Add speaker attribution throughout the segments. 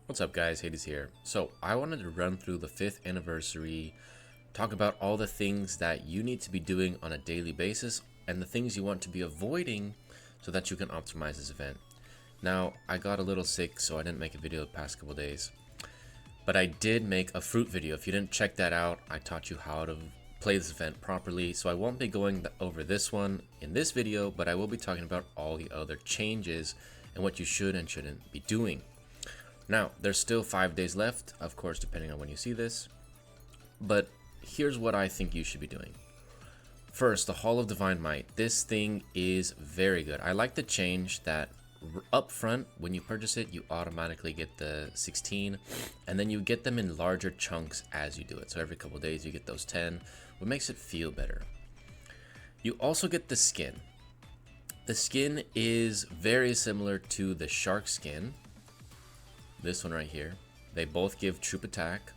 Speaker 1: What's up guys, Hades here. So I wanted to run through the 5th anniversary, talk about all the things that you need to be doing on a daily basis and the things you want to be avoiding so that you can optimize this event. Now, I got a little sick, so I didn't make a video the past couple days, but I did make a fruit video. If you didn't check that out, I taught you how to play this event properly, so I won't be going over this one in this video, but I will be talking about all the other changes and what you should and shouldn't be doing. Now, there's still 5 days left, of course, depending on when you see this, but here's what I think you should be doing. First, the Hall of Divine Might. This thing is very good. I like the change that up front, when you purchase it, you automatically get the 16, and then you get them in larger chunks as you do it. So every couple days you get those 10, what makes it feel better. You also get the skin. The skin is very similar to the shark skin. This one right here. They both give troop attack,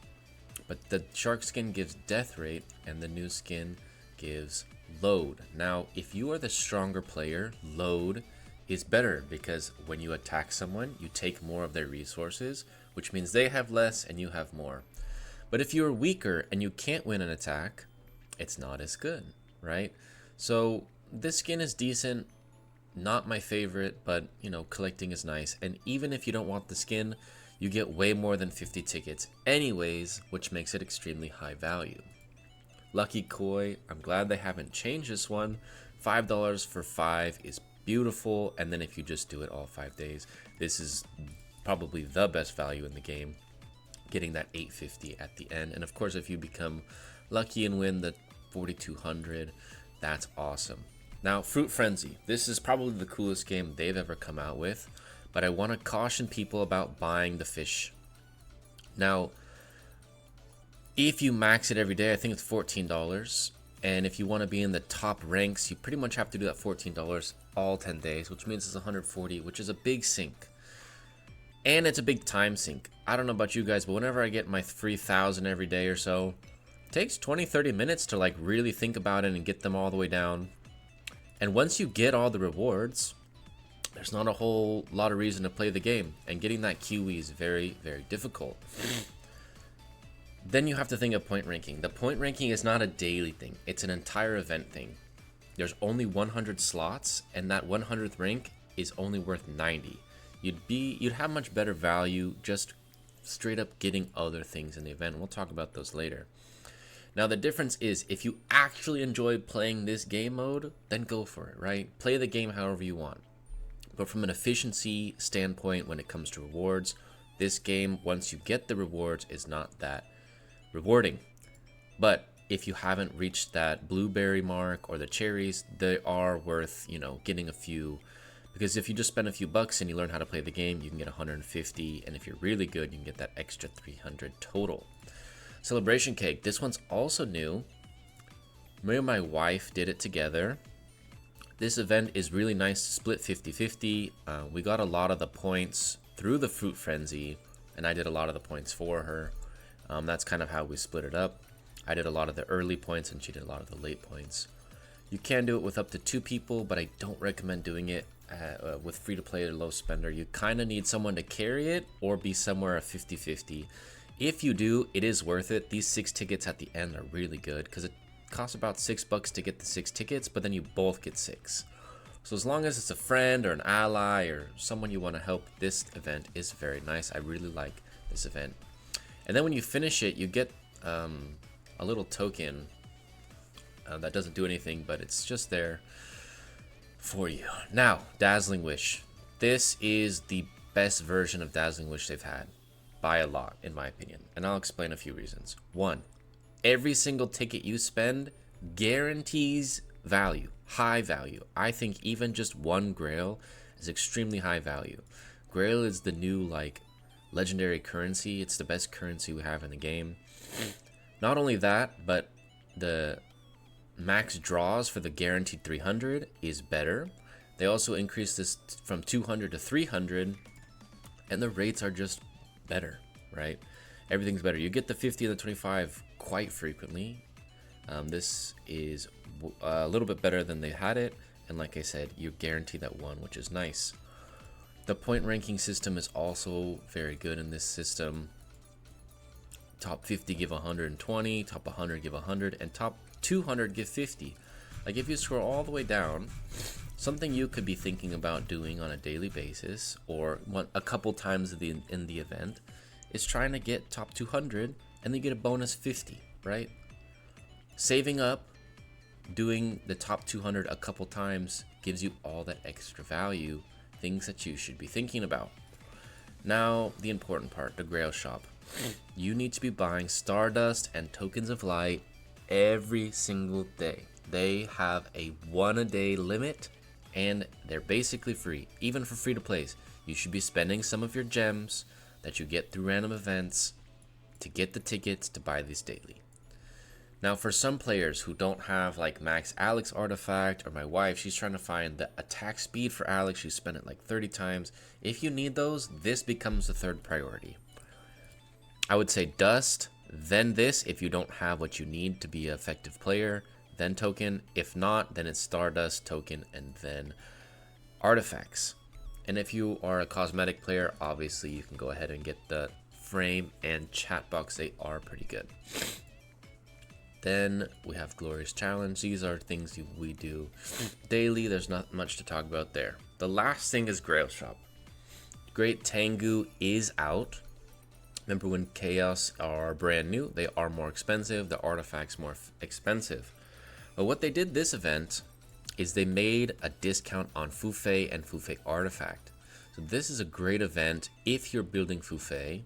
Speaker 1: but the shark skin gives death rate and the new skin gives load. Now, if you are the stronger player, load is better because when you attack someone, you take more of their resources, which means they have less and you have more. But if you're weaker and you can't win an attack, it's not as good, right? So this skin is decent. Not my favorite, but you know, collecting is nice. And even if you don't want the skin, you get way more than 50 tickets anyways, which makes it extremely high value. Lucky Koi, I'm glad they haven't changed this one. $5 for 5 is beautiful, and then if you just do it all 5 days, this is probably the best value in the game, getting that 850 at the end. And of course, if you become lucky and win the 4200, that's awesome. Now, Fruit Frenzy. This is probably the coolest game they've ever come out with, but I want to caution people about buying the fish. Now, if you max it every day, I think it's $14, and if you want to be in the top ranks, you pretty much have to do that $14 all 10 days, which means it's 140, which is a big sink. And it's a big time sink. I don't know about you guys, but whenever I get my 3,000 every day or so, it takes 20-30 minutes to like really think about it and get them all the way down. And once you get all the rewards, there's not a whole lot of reason to play the game. And getting that QE is very, very difficult. Then you have to think of point ranking. The point ranking is not a daily thing. It's an entire event thing. There's only 100 slots, and that 100th rank is only worth 90. You'd have much better value just straight up getting other things in the event. We'll talk about those later. Now, the difference is if you actually enjoy playing this game mode, then go for it, right? Play the game however you want. But from an efficiency standpoint, when it comes to rewards, this game, once you get the rewards, is not that rewarding. But if you haven't reached that blueberry mark or the cherries, they are worth, you know, getting a few. Because if you just spend a few bucks and you learn how to play the game, you can get 150. And if you're really good, you can get that extra 300 total. Celebration cake. This one's also new. Me and my wife did it together. This event is really nice to split 50-50. We got a lot of the points through the Fruit Frenzy, and I did a lot of the points for her. That's kind of how we split it up. I did a lot of the early points, and she did a lot of the late points. You can do it with up to 2 people, but I don't recommend doing it with free-to-play or low spender. You kind of need someone to carry it or be somewhere a 50-50. If you do, it is worth it. These 6 tickets at the end are really good because it costs about $6 to get the 6 tickets, but then you both get 6. So as long as it's a friend or an ally or someone you want to help, this event is very nice. I really like this event. And then when you finish it, you get a little token that doesn't do anything, but it's just there for you. Now, Dazzling Wish. This is the best version of Dazzling Wish they've had. By a lot, in my opinion, and I'll explain a few reasons. 1, every single ticket you spend guarantees value, high value. I think even just 1 Grail is extremely high value. Grail is the new like legendary currency. It's the best currency we have in the game. Not only that, but the max draws for the guaranteed 300 is better. They also increased this from 200 to 300, and the rates are just better, right? Everything's better. You get the 50 and the 25 quite frequently. This is a little bit better than they had it, and like I said, you guarantee that 1, which is nice. The point ranking system is also very good in this system. Top 50 give 120, top 100 give 100, and top 200 give 50. Like if you scroll all the way down, something you could be thinking about doing on a daily basis or a couple times in the event is trying to get top 200 and then get a bonus 50, right? Saving up, doing the top 200 a couple times gives you all that extra value, things that you should be thinking about. Now, the important part, the Grail Shop. You need to be buying Stardust and Tokens of Light every single day. They have a 1 a day limit and they're basically free, even for free to plays. You should be spending some of your gems that you get through random events to get the tickets to buy these daily. Now, for some players who don't have like max Alex artifact, or my wife, she's trying to find the attack speed for Alex. She's spent it like 30 times. If you need those, this becomes the third priority. I would say Dust, then this if you don't have what you need to be an effective player, then Token. If not, then it's Stardust, Token, and then Artifacts. And if you are a cosmetic player, obviously you can go ahead and get the Frame and Chat Box. They are pretty good. Then we have Glorious Challenge. These are things we do daily. There's not much to talk about there. The last thing is Grail Shop. Great Tengu is out. Remember when Chaos are brand new, they are more expensive, the artifacts more expensive. But what they did this event is they made a discount on Fufei and Fufei artifact. So this is a great event if you're building Fufei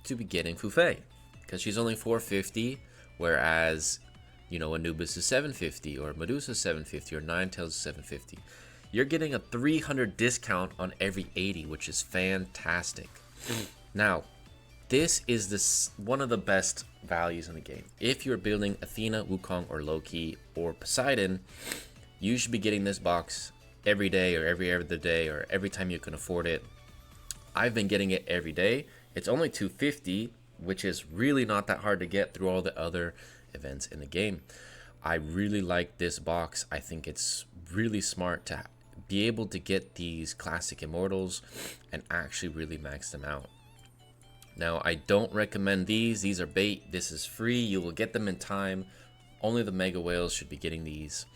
Speaker 1: to be getting Fufei, because she's only 450, whereas, you know, Anubis is 750, or Medusa is 750, or Ninetales is 750. You're getting a 300 discount on every 80, which is fantastic. Now, this is one of the best values in the game. If you're building Athena, Wukong, or Loki, or Poseidon, you should be getting this box every day, or every other day, or every time you can afford it. I've been getting it every day. It's only 250, which is really not that hard to get through all the other events in the game. I really like this box. I think it's really smart to be able to get these classic immortals and actually really max them out. Now, I don't recommend these. These are bait. This is free. You will get them in time. Only the mega whales should be getting these.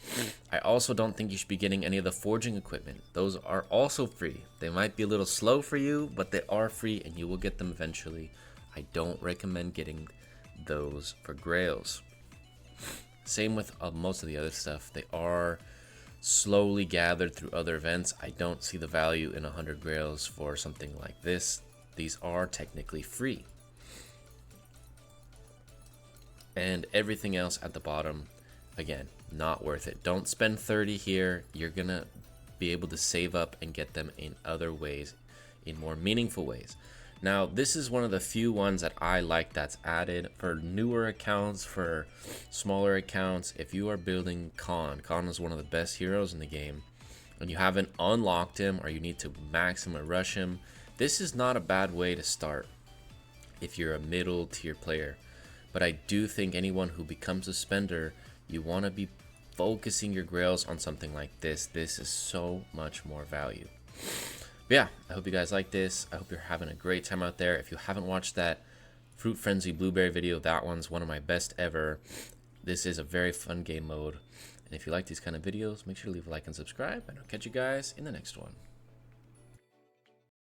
Speaker 1: I also don't think you should be getting any of the forging equipment. Those are also free. They might be a little slow for you, but they are free and you will get them eventually. I don't recommend getting those for grails. Same with most of the other stuff. They are slowly gathered through other events. I don't see the value in 100 grails for something like this. These are technically free. And everything else at the bottom, again, not worth it. Don't spend 30 here. You're gonna be able to save up and get them in other ways, in more meaningful ways. Now, this is one of the few ones that I like that's added for newer accounts, for smaller accounts. If you are building Khan is one of the best heroes in the game, and you haven't unlocked him, or you need to max him or rush him, this is not a bad way to start if you're a middle tier player. But I do think anyone who becomes a spender, you want to be focusing your grails on something like this. This is so much more value. But yeah, I hope you guys like this. I hope you're having a great time out there. If you haven't watched that Fruit Frenzy Blueberry video, that one's one of my best ever. This is a very fun game mode. And if you like these kind of videos, make sure to leave a like and subscribe. And I'll catch you guys in the next one.